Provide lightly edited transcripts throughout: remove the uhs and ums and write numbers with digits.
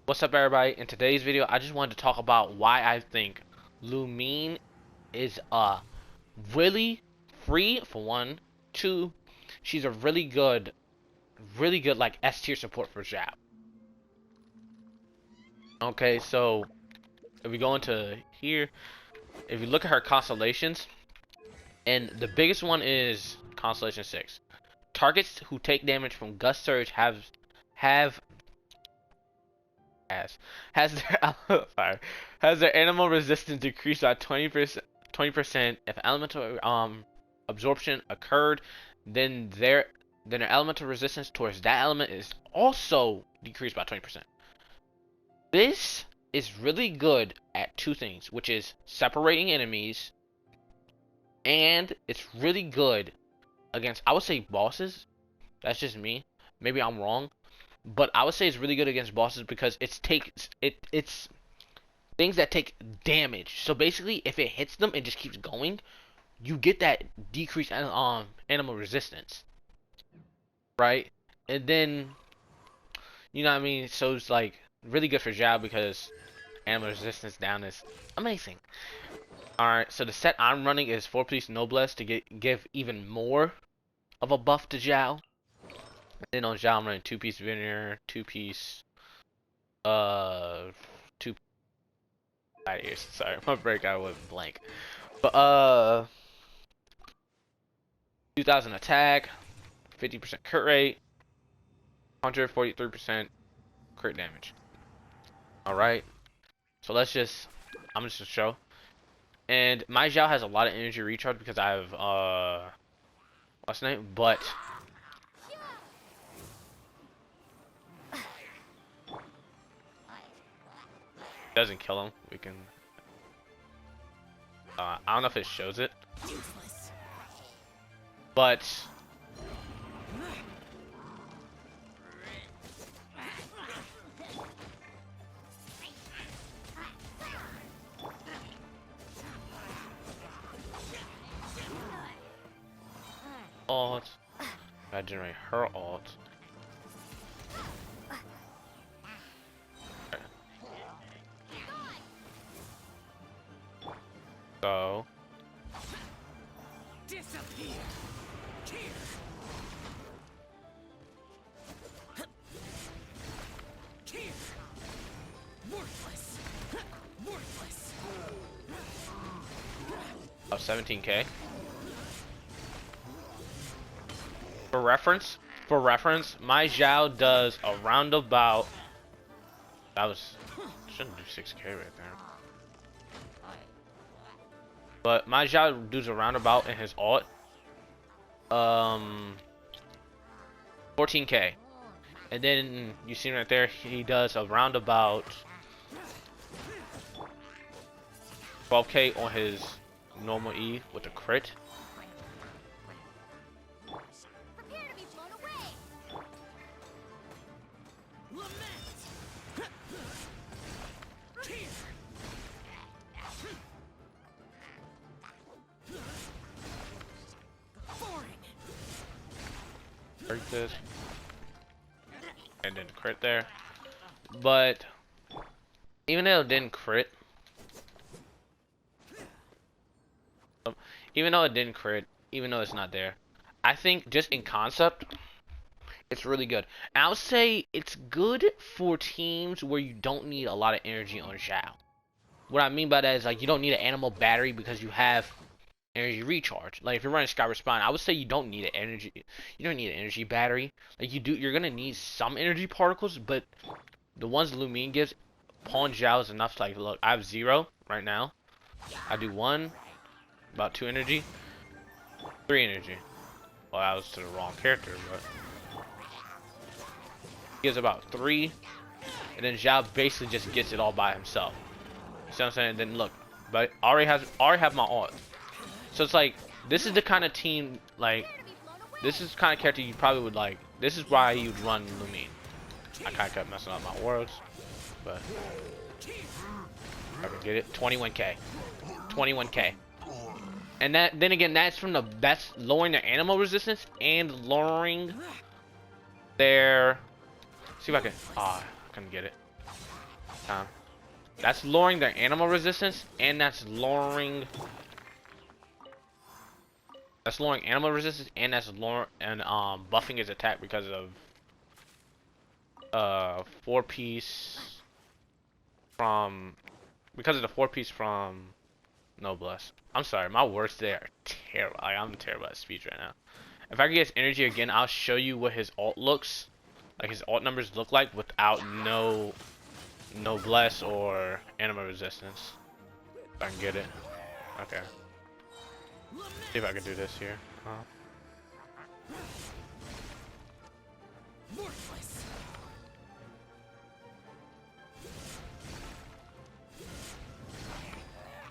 What's up, everybody? In today's video, I just wanted to talk about why I think Lumine is really free for one. Two, she's a really good like S tier support for Xiao. Okay, so if we go into here, if you look at her constellations, and the biggest one is Constellation 6. Targets who take damage from Gust Surge have has has their sorry, has their animal resistance decreased by 20% if elemental absorption occurred, then their elemental resistance towards that element is also decreased by 20%. This is really good at two things, which is separating enemies, and it's really good against, I would say, bosses. That's just me. Maybe I'm wrong, but I would say it's really good against bosses because it's things that take damage. So basically, if it hits them and just keeps going, you get that decreased animal resistance, right? And then you know what I mean. So it's like really good for Xiao because animal resistance down is amazing. All right, so the set I'm running is 4-piece Noblesse to give even more of a buff to Xiao. And then on Xiao I'm running 2-piece Veneer, 2-piece uh two. Sorry, my breakout went blank. But 2000 attack, 50% crit rate, 143% crit damage. Alright, so I'm just gonna show. And my Xiao has a lot of energy recharge because I have, what's the name? But, doesn't kill him. We can, I don't know if it shows it. But, ult. Gotta generate her ult. So disappear. Worthless. Worthless. of 17k. For reference, my Xiao does a roundabout. That was shouldn't do 6k right there. But my Xiao does a roundabout in his ult. 14k. And then you see right there, he does a roundabout 12k on his normal E with a crit. Prepare to be blown away. Lament. Boring. Break this. And then crit there. But even though it didn't crit, even though it's not there, I think just in concept, it's really good. And I would say it's good for teams where you don't need a lot of energy on Xiao. What I mean by that is like you don't need an animal battery because you have energy recharge. Like if you're running Skyward Spine, I would say you don't need an energy battery. Like you're gonna need some energy particles, but the ones Lumine gives, Pawn Xiao is enough to like, look, I have 0 right now. I do 1, about 2 energy, 3 energy. Well, that was to the wrong character, but he gives about 3, and then Xiao basically just gets it all by himself. You see what I'm saying? Then look, but I already have my ult. So it's like this is the kind of team, like this is the kind of character you probably would like. This is why you'd run Lumine. I kind of kept messing up my words, but I can get it. 21k, 21k, and then again that's lowering their animal resistance and lowering their. See if I can. I couldn't get it. That's lowering their animal resistance, and that's lowering animal resistance, and that's lowering and buffing his attack because of 4-piece from the 4-piece from Noblesse. I'm sorry, my words there are terrible. I'm terrible at speech right now. If I could get his energy again, I'll show you what his ult looks like. His ult numbers look like without no Noblesse or animal resistance. If I can get it. Okay. See if I can do this here.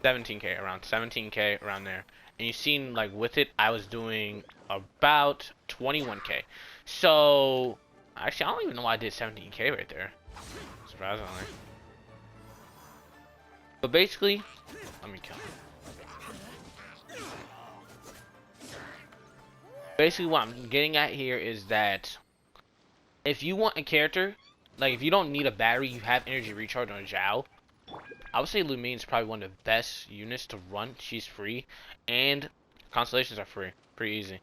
17k, around 17k, around there. And you seen, like, with it, I was doing about 21k. So, actually, I don't even know why I did 17k right there. Surprisingly. But basically, let me kill him. Basically, what I'm getting at here is that if you want a character, like, if you don't need a battery, you have energy recharge on Xiao, I would say Lumine is probably one of the best units to run. She's free, and constellations are free. Pretty easy.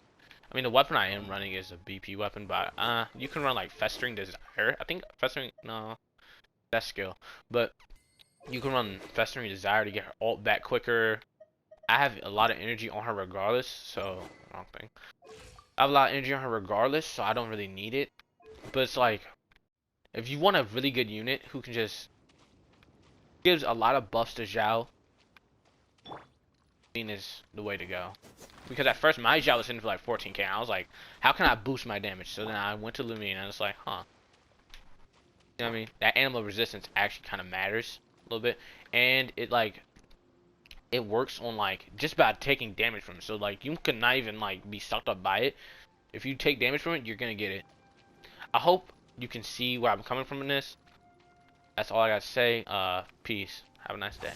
I mean, the weapon I am running is a BP weapon, but you can run like Festering Desire. I think Festering, no, that's skill. But you can run Festering Desire to get her ult back quicker. I have a lot of energy on her regardless, so wrong thing. I have a lot of energy on her regardless, so I don't really need it. But it's like, if you want a really good unit who can just gives a lot of buffs to Xiao, Lumine is the way to go. Because at first my Xiao was hitting for like 14k, and I was like, how can I boost my damage? So then I went to Lumine, and it's like, huh. You know what I mean? That animal resistance actually kind of matters a little bit, and it works on like just by taking damage from it. So like you could not even like be sucked up by it. If you take damage from it, you're gonna get it. I hope you can see where I'm coming from in this. That's all I gotta say. Peace. Have a nice day.